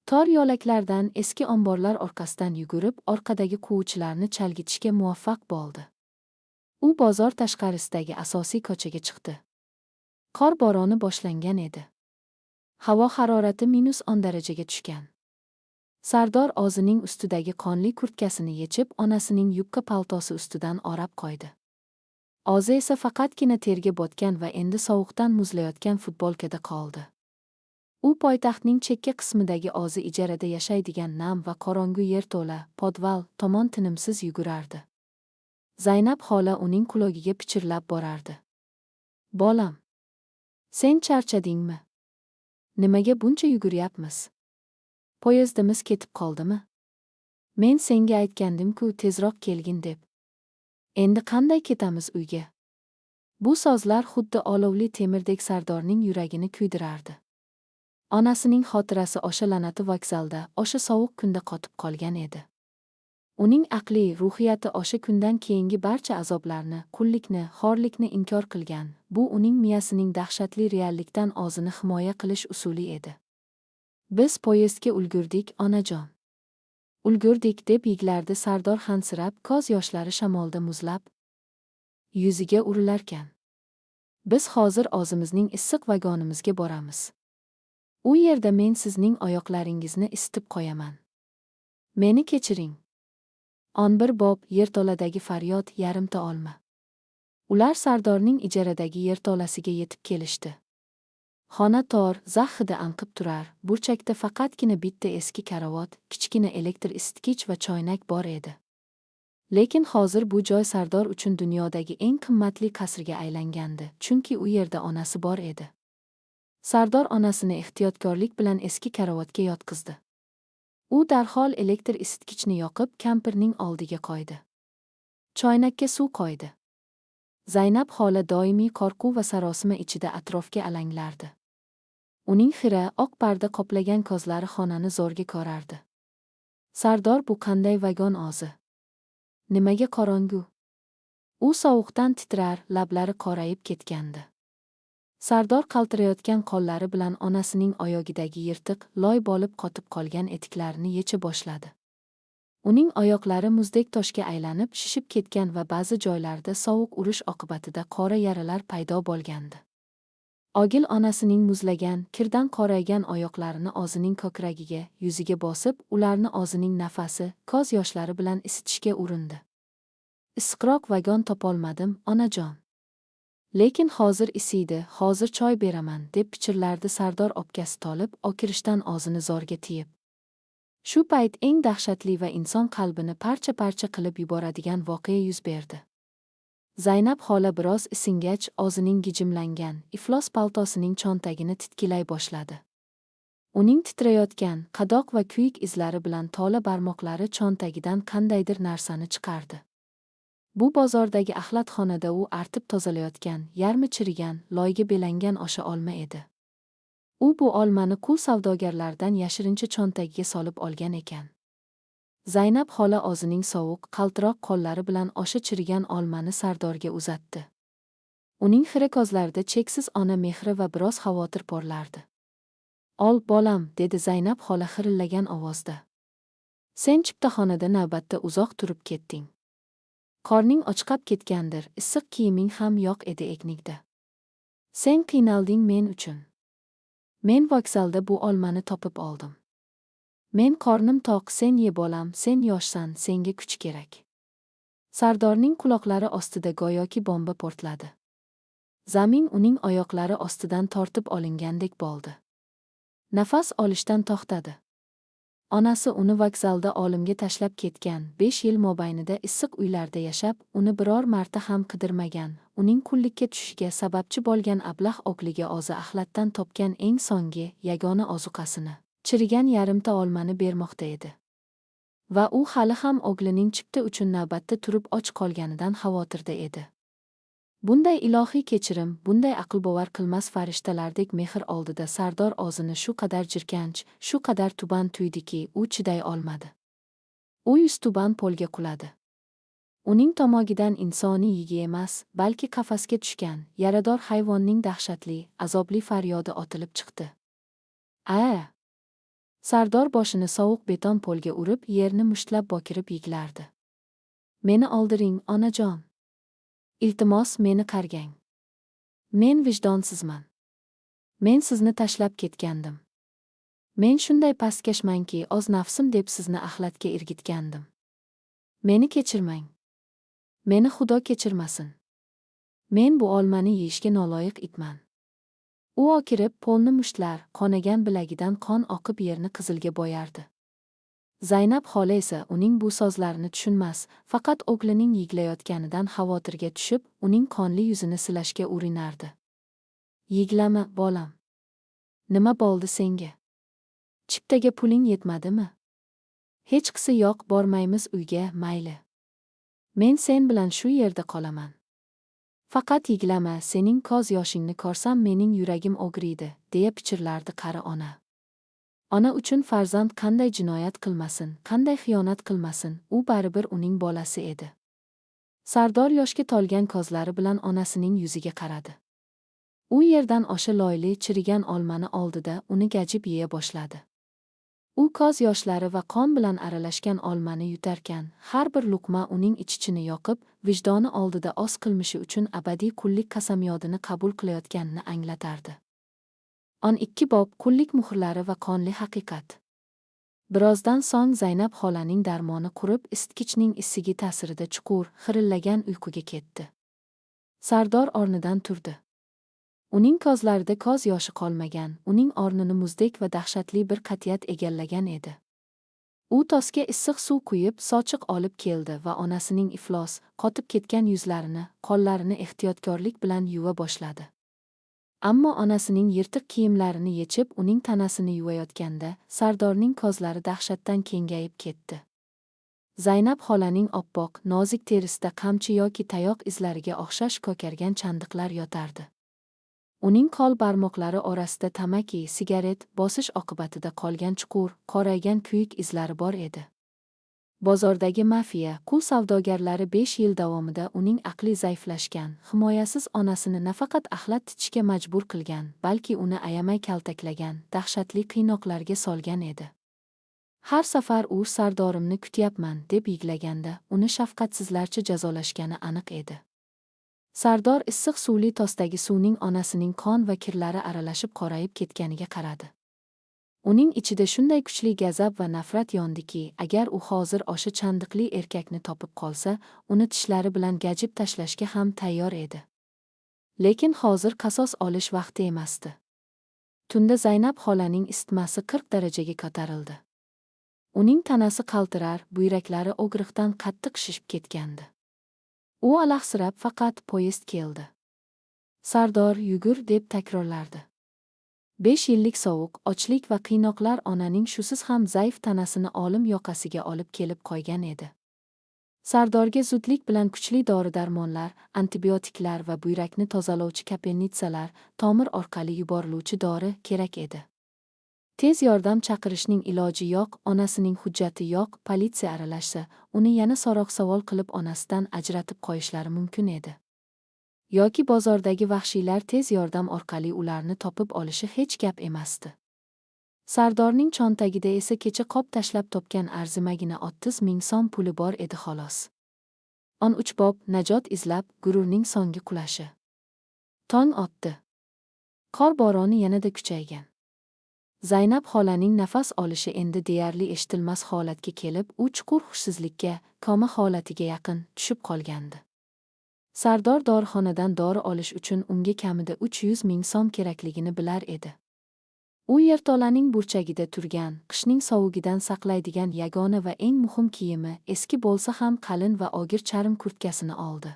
Tor yo'laklardan, eski omborlar orqasidan yugurib, orqadagi quvuvchilarni chalgitishga muvaffaq bo'ldi. U bozor tashqarisidagi asosiy ko'chaga chiqdi. Qor bo'roni boshlangan edi. Havo harorati -10 darajaga tushgan. Sardor o'zining ustidagi qonli kurtkasini yechib, onasining yubka paltosi ustidan o'rab qo'ydi. O'zi esa faqatgina terga botgan va endi sovuqdan muzlayotgan futbolkada qoldi. U poytaxtning chekka qismidagi o'zi ijarada yashaydigan nam va qorong'u yerto'la, podval tomon tinimsiz yugurardi. Zaynab xola uning quloqiga pichirlab borardi. Bolam, sen charchadingmi? Nimaga buncha yuguryapmiz? Poyezdimiz ketib qoldimi? Men senga aytgandim-ku tezroq kelgin deb. Endi qanday ketamiz uyga? Bu so'zlar xuddi olovli temirdek Sardorning yuragini kuydirardi. Onasining xotirasi o'sha la'nati vokzalda, o'sha sovuq kunda qotib qolgan edi. Uning aqli, ruhiyati o'sha kundan keyingi barcha azoblarni, qullikni, xorlikni inkor qilgan. Bu uning miyasining dahshatli reallikdan o'zini himoya qilish usuli edi. Biz poyezdga ulgurdik, onajon. Ulgurdik deb yiglardi Sardor hansirab, ko'z yoshlari shamolda muzlab yuziga urilarkan. Biz hozir o'zimizning issiq vagonimizga boramiz. U yerda men sizning oyoqlaringizni isitib qo'yaman. Meni kechiring. 11 bob yerto'ladagi faryod yarimta olma. Ular Sardorning ijaradagi yerto'lasiga yetib kelishdi. Xona tor, zax hidi anqib turar, burchakda faqatgina bitta eski karavot, kichkina elektr isitgich va choynak bor edi. Lekin hozir bu joy Sardor uchun dunyodagi eng qimmatli qasrga aylangandi, chunki u yerda onasi bor edi. Sardor onasini ehtiyotkorlik bilan eski karavotga yotqizdi. U darhol elektr isitgichni yoqib, kampirning oldiga qo'ydi. Choynakka suv qo'ydi. Zaynab xola doimiy qo'rquv va sarosima ichida atrofga alanglardi. Uning xira, oq parda qoplagan ko'zlari xonani zo'rga ko'rardi. Sardor, bu qanday vagon o'zi? Nimaga qorong'u? U sovuqdan titrar, lablari qorayib ketgandi. Sardor qaltirayotgan qo'llari bilan onasining oyog'idagi yirtiq, loy bo'lib qotib qolgan etiklarini yecha boshladi. Uning oyoqlari muzdek toshga aylanib, shishib ketgan va ba'zi joylarda sovuq urush oqibatida qora yaralar paydo bo'lgandi. Ogil onasining muzlagan, kirdan qoraygan oyoqlarini o'zining ko'kragiga, yuziga bosib, ularni o'zining nafasi, ko'z yoshlari bilan isitishga urindi. Issiqroq vagon topolmadim, onajon. Lekin hozir isiydi, hozir choy beraman, deb pichirlardi Sardor obkasi tolib, o'kirishdan o'zini zo'rga tiyib. Shu payt eng dahshatli va inson qalbini parcha-parcha qilib yuboradigan voqea yuz berdi. Zaynab xola biroz isingach, o'zining gijimlangan, iflos paltosining cho'ntagini titkilay boshladi. Uning titrayotgan, qadoq va kuyik izlari bilan tola barmoqlari cho'ntagidan qandaydir narsani chiqardi. Bu bozordagi axlatxonada u artib tozalayotgan, yarmi chirigan, loyga belangan o'sha olma edi. U bu olmani qul savdogarlardan yashirincha cho'ntagiga solib olgan ekan. Zaynab xola o'zining sovuq, qaltiroq qo'llari bilan o'sha chirigan olmani Sardorga uzatdi. Uning xira ko'zlarida cheksiz ona mehri va biroz xavotir porlardi. "Ol, bolam", dedi Zaynab xola xirillagan ovozda. "Sen chiptaxonada navbatda uzoq turib ketding. Qorning ochqab ketgandir, issiq kiyiming ham yo'q edi egningda. Sen qiynalding men uchun. Men vokzalda bu olmani topib oldim. Men qornim toq, sen ye bolam, sen yoshsan, senga kuch kerak." Sardorning quloqlari ostida go'yoki bomba portladi. Zamin uning oyoqlari ostidan tortib olingandek bo'ldi. Nafas olishdan to'xtadi. Onasi uni vokzalda olimga tashlab ketgan, 5 yil mobaynida issiq uylarda yashab, uni biror marta ham qidirmagan, uning qullikka tushishiga sababchi bo'lgan ablah o'qliga o'zi axlatdan topgan eng so'nggi, yagona ozuqasini, chirigan yarimta olmani bermoqda edi. Va u hali ham o'g'lining chipta uchun navbatda turib och qolganidan xavotirda edi. Bunday ilohiy kechirim, bunday aqlbovar qilmas farishtalardek mehr oldida Sardor o'zini shu qadar jirkanch, shu qadar tuban tuydiki, u chiday olmadi. U yuztuban polga quladi. Uning tomogidan insoniy yigi emas, balki qafasga tushgan, yarador hayvonning dahshatli, azobli faryodi otilib chiqdi. "A!" Sardor boshini sovuq beton polga urib, yerni mushtlab bokirib yiglardi. "Meni oldiring, onajon. Iltimos, meni qargang. Men vijdonsizman. Men sizni tashlab ketgandim. Men shunday pastkashmanki, o'z nafsim deb sizni axlatga irgitgandim. Meni kechirmang. Meni Xudo kechirmasin. Men bu olmani yeyishga noloyiq itman." U o'kirib, polni mushtlar, qonagan bilagidan qon oqib yerni qizilga bo'yardi. Zaynab xola esa uning bu so'zlarini tushunmas, faqat o'g'lining yiglayotganidan xavotirga tushib, uning qonli yuzini silashga urinardi. "Yiglama, bolam. Nima bo'ldi senga? Chiptaga puling yetmadimi? Hech qisi yo'q, bormaymiz uyga, mayli. Men sen bilan shu yerda qolaman. Faqat yiglama, sening ko'z yoshingni ko'rsam mening yuragim o'griydi", deya pichirlardi qari ona. Ona uchun farzand qanday jinoyat qilmasin, qanday xiyonat qilmasin, u baribir uning bolasi edi. Sardor yoshga to'lgan ko'zlari bilan onasining yuziga qaradi. U yerdan o'sha loyli, chirigan olmani oldida uni gajib yeya boshladi. U ko'z yoshlari va qon bilan aralashgan olmani yutarkan, har bir luqma uning ich-ichini yoqib, vijdoni oldida o'z qilmishi uchun abadiy qullik qasamyodini qabul qilayotganini anglatardi. 12 bob qullik muhrlari va qonli haqiqat. Birozdan so'ng Zaynab xolaning darmoni qurib, isitgichning issigi ta'sirida chuqur, xirillagan uyquga ketdi. Sardor o'rnidan turdi. Uning ko'zlarida ko'z yoshi qolmagan, uning o'rnini muzdek va dahshatli bir qat'iyat egallagan edi. U tosga issiq suv quyib, sochiq olib keldi va onasining iflos, qotib ketgan yuzlarini, qo'llarini ehtiyotkorlik bilan yuva boshladi. Ammo onasining yirtiq kiyimlarini yechib, uning tanasini yuvayotganda, Sardorning ko'zlari dahshatdan kengayib ketdi. Zaynab xolaning oppoq, nozik terisida qamchi yoki tayoq izlariga o'xshash ko'kargan chandiqlar yotardi. Uning qo'l barmoqlari orasida tamaki, sigaret bosish oqibatida qolgan chuqur, qoraygan kuyik izlari bor edi. Bozordagi mafiya, qul savdogarlari 5 yil davomida uning aqli zaiflashgan, himoyasiz onasini nafaqat axlat tichishga majbur qilgan, balki uni ayamay kaltaklagan, dahshatli qiynoqlarga solgan edi. Har safar u Sardorimni kutyapman deb yig'laganda, uni shafqatsizlarcha jazolashgani aniq edi. Sardor issiq suvli tosdagi suvning onasining qon va kirlari aralashib qorayib ketganiga qaradi. Uning ichida shunday kuchli gazab va nafrat yondiki, agar u hozir o'sha chandiqli erkakni topib qolsa, uni tishlari bilan gajib tashlashga ham tayyor edi. Lekin hozir qasos olish vaqti emasdi. Tunda Zaynab xolaning isitmasi 40 darajaga ko'tarildi. Uning tanasi qaltirar, buyraklari og'riqdan qattiq shishib ketgandi. U alahsirab faqat poyezd keldi. Sardor yugur deb takrorlardi. 5 yillik sovuq, ochlik va qiynoqlar onaning shusiz ham zaif tanasini olim yoqasiga olib kelib qo'ygan edi. Sardorga zudlik bilan kuchli dori-darmonlar, antibiotiklar va buyrakni tozalovchi kapelnitsalar, tomir orqali yuboriluvchi dori kerak edi. Tez yordam chaqirishning iloji yo'q, onasining hujjati yo'q, politsiya aralashsa, uni yana so'roq-savol qilib onasidan ajratib qo'yishlari mumkin edi. Yoki bozordagi vahshiylar tez yordam orqali ularni topib olishi hech gap emasdi. Sardorning cho'ntagida esa kecha qop tashlab topgan arzimagina 30 ming so'm puli bor edi xolos. 13 bob najot izlab, gururning so'nggi qulashi. Tong otdi. Qor bo'roni yanada kuchaygan. Zaynab xolaning nafas olishi endi deyarli eshitilmas holatga kelib, u chuqur hushsizlikka, koma holatiga yaqin tushib qolgandi. Sardor dorixonadan dori olish uchun unga kamida 300 ming so'm kerakligini bilar edi. U yerto'laning burchagida turgan, qishning sovugidan saqlaydigan yagona va eng muhim kiyimi, eski bo'lsa ham qalin va og'ir charm kurtkasini oldi.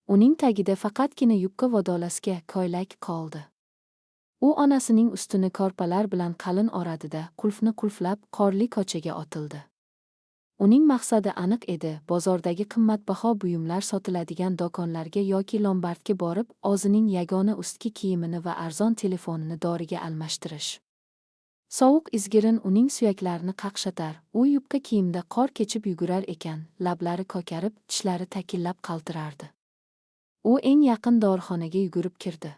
Uning tagida faqatgina yubka vodolazka ko'ylak qoldi. U onasining ustini ko'rpalar bilan qalin o'radida, qulfni qulflab, qorli ko'chaga otildi. Uning maqsadi aniq edi, bozordagi qimmatbaho buyumlar sotiladigan do'konlarga yoki lombardga borib, o'zining yagona ustki kiyimini va arzon telefonini doriga almashtirish. Sovuq izgirin uning suyaklarini qaqshatar, u yubka kiyimda qor kechib yugurar ekan, lablari ko'karib, tishlari takillab qaltirardi. U eng yaqin dorixonaga yugurib kirdi.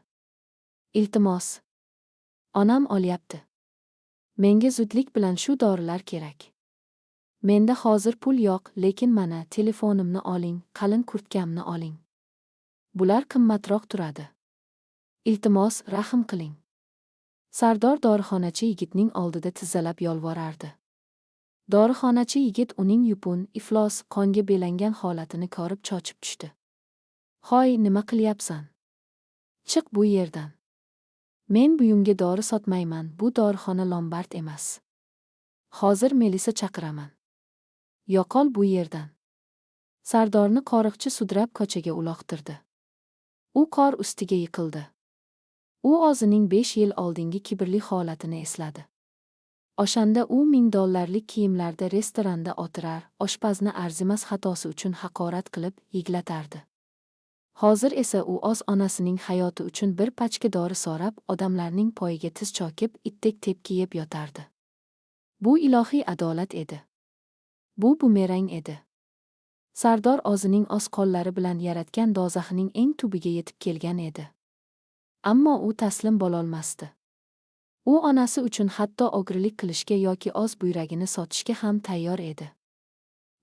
Iltimos. Onam olyapti. Menga zudlik bilan shu dorilar kerak. Menda hozir pul yo'q, lekin mana telefonimni oling, qalin kurtkamni oling. Bular qimmatroq turadi. Iltimos, rahm qiling. Sardor dorixonachi yigitning oldida tizzalab yolvorardi. Dorixonachi yigit uning yupun, iflos, qonga belangan holatini ko'rib cho'chib tushdi. Hoy, nima qilyapsan? Chiq bu yerdan. Men buyumga dori sotmayman, bu dorixona lombard emas. Hozir milisa chaqiraman. Yo'qol bu yerdan. Sardorni qoriqchi sudrab ko'chaga uloqtirdi. U qor ustiga yiqildi. U o'zining 5 yil oldingi kibrli holatini esladi. O'shanda u $1000 kiyimlarda restoranda o'tirar, oshpazni arzimas xatosi uchun haqorat qilib, yig'latardi. Hozir esa u o'z onasining hayoti uchun bir pachka dori so'rab, odamlarning poyiga tiz cho'kib, itdek tepki yeb yotardi. Bu ilohiy adolat edi. Bu bumerang edi. Sardor o'zining o'z qo'llari bilan yaratgan do'zaxning eng tubiga yetib kelgan edi. Ammo u taslim bo'lolmasdi. U onasi uchun hatto o'g'rilik qilishga yoki o'z buyragini sotishga ham tayyor edi.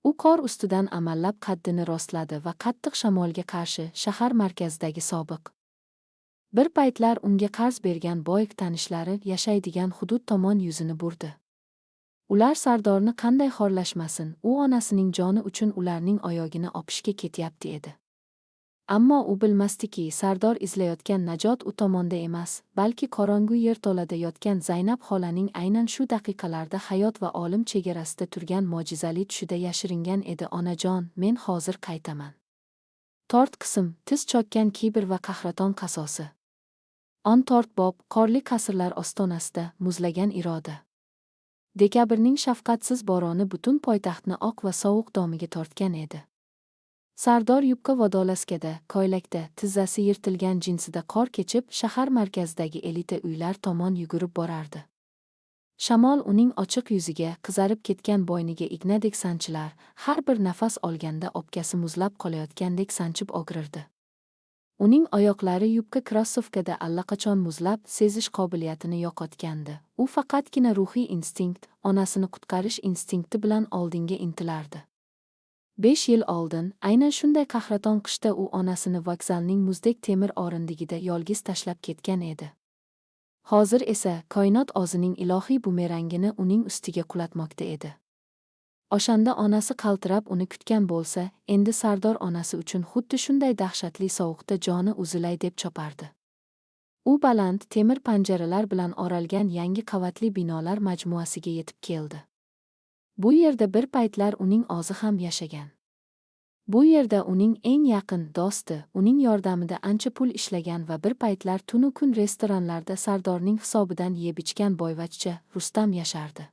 U qor ustidan amallab qaddini rostladi va qattiq shamolga qarshi shahar markazidagi sobiq bir paytlar unga qarz bergan boy tanishlari yashaydigan hudud tomon yuzini burdi. Ular Sardorni qanday xorlashmasin, u onasining joni uchun ularning oyog'ini opishga ketyapti edi. Ammo u bilmasdiki, Sardor izlayotgan najot u tomonda emas, balki qorong'u yerto'lada yotgan Zaynab xolaning aynan shu daqiqalarda hayot va o'lim chegarasida turgan mo'jizali tushida yashiringan edi. Onajon, men hozir qaytaman. Tort qism, tiz chokkan kibr va qahraton qasosi. On tort bob, qorli qasrlar ostonasida, muzlagan iroda. Dekabrning shafqatsiz boroni butun poytaxtni oq va sovuq domiga tortgan edi. Sardor yupqa vodolaskada, ko'ylakda, tizzasi yirtilgan jinsida qor kechib, shahar markazidagi elita uylar tomon yugurib borardi. Shamol uning ochiq yuziga, qizarib ketgan bo'yniga ignadek sanchilar, har bir nafas olganda o'pkasi muzlab qolayotgandek sanchib o'girirdi. Uning oyoqlari yupqa krossovkada allaqachon muzlab, sezish qobiliyatini yo'qotgandi. U faqatgina ruhiy instinkt, onasini qutqarish instinkti bilan oldinga intilardi. 5 yil oldin, aynan shunday qahraton qishda u onasini vokzalning muzdek temir o'rindigida yolg'iz tashlab ketgan edi. Hozir esa koinot o'zining ilohiy bumerangini uning ustiga qulatmoqda edi. O'shanda onasi qaltirab uni kutgan bo'lsa, endi Sardor onasi uchun xuddi shunday dahshatli sovuqda joni uzilay deb chopardi. U baland, temir panjaralar bilan o'ralgan yangi qavatli binolar majmuasiga yetib keldi. Bu yerda bir paytlar uning o'zi ham yashagan. Bu yerda uning eng yaqin do'sti, uning yordamida ancha pul ishlagan va bir paytlar tunu kun restoranlarda Sardorning hisobidan yeb-ichgan boyvachcha Rustam yashardi.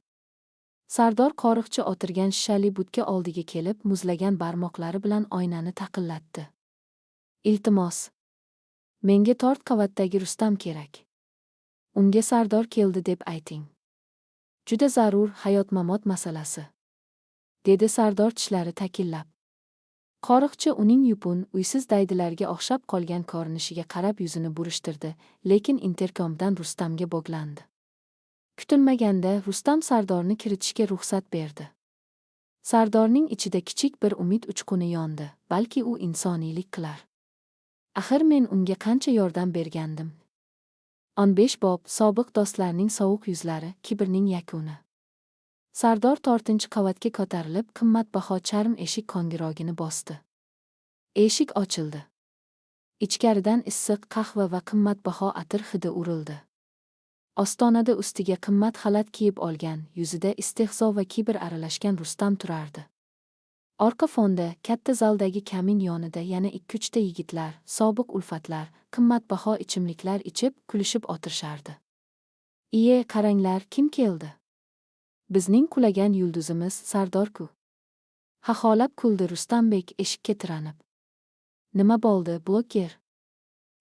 Sardor qoriqcha o'tirgan shishali budka oldiga kelib, muzlagan barmoqlari bilan oynani taqillatdi. Iltimos, menga tort qavatdagi Rustam kerak. Unga Sardor keldi deb ayting. Juda zarur hayot-mamot masalasi, dedi Sardor tishlari takillab. Qoriqchi uning yupun, uysiz daydilarga o'xshab qolgan ko'rinishiga qarab yuzini burishtirdi, lekin interkomdan Rustamga bog'landi. Kutilmaganda Rustam Sardorni kiritishga ruxsat berdi. Sardorning ichida kichik bir umid uchquni yondi, balki u insoniylik qilar. Axir men unga qancha yordam bergandim. 15 bob, sobiq do'stlarning sovuq yuzlari, kibrning yakuni. Sardor 4-qavatga ko'tarilib, qimmatbaho charm eshik qo'ng'irog'ini bosdi. Eshik ochildi. Ichkaridan issiq qahva va qimmatbaho atir hidi urildi. Ostonada ustiga qimmat xalat kiyib olgan, yuzida istehzo va kibr aralashgan Rustam turardi. Orqa fonda, katta zaldagi kamin yonida yana 2-3 yigitlar, sobiq ulfatlar, qimmatbaho ichimliklar ichib, kulishib o'tirishardi. Iye, qaranglar, kim keldi? Bizning qulagan yulduzimiz Sardor-ku. Xaxolab kuldi Rustambek eshikka tiranib. Nima bo'ldi, bloger?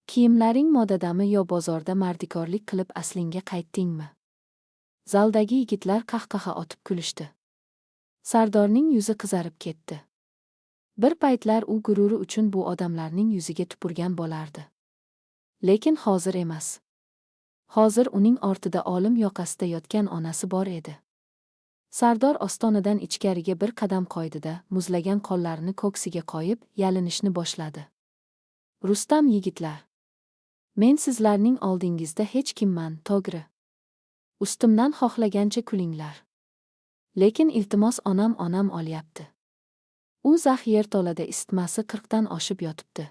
Kiyimlaring modadami yo bozorda mardikorlik qilib aslingga qaytdingmi? Zaldagi yigitlar qahqaha otib kulishdi. Sardorning yuzi qizarib ketdi. Bir paytlar u gururi uchun bu odamlarning yuziga tupurgan bo'lardi. Lekin hozir emas. Hozir uning ortida olim yoqasida yotgan onasi bor edi. Sardor ostonadan ichkariga bir qadam qo'ydida, muzlagan qo'llarini ko'ksiga qo'yib, yalinishni boshladi. Rustam yigitlar. Men sizlarning oldingizda hech kimman, to'g'ri. Ustimdan xohlagancha kulinglar. Lekin iltimos onam olyapti. U zax yerto'lada isitmasi 40 dan oshib yotibdi.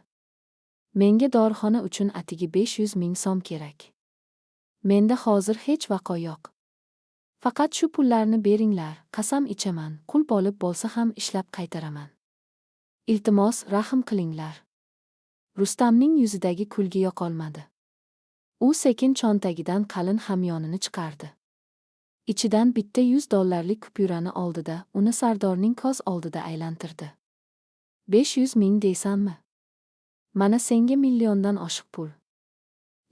Menga dorixona uchun atigi 500 ming so'm kerak. Menda hozir hech vaqo yo'q. Faqat shu pullarni beringlar, qasam ichaman, qul bo'lib bo'lsa ham ishlab qaytaraman. Iltimos, rahm qilinglar. Rustamning yuzidagi kulgi yo'qolmadi. U sekin cho'ntagidan qalin hamyonini chiqardi. Ichidan bitta $100 kupyurani oldida, uni Sardorning ko'z oldida aylantirdi. 500 ming deysanmi? Mana senga milliondan oshiq pul.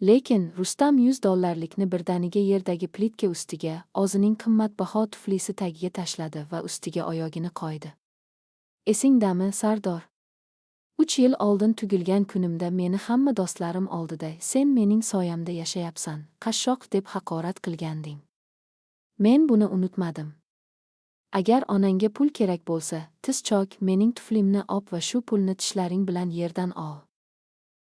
Lekin Rustam $100likni birdaniga yerdagi plitka ustiga, o'zining qimmatbaho tuflisi tagiga tashladi va ustiga oyog'ini qo'ydi. Esingdami, Sardor? 3 yil oldin tugilgan kunimda meni hamma do'stlarim oldida sen mening soyamda yashayapsan, qashshoq deb haqorat qilganding. Men buni unutmadim. Agar onangga pul kerak bo'lsa, tiz chok, mening tuflimni op va shu pulni tishlaring bilan yerdan ol.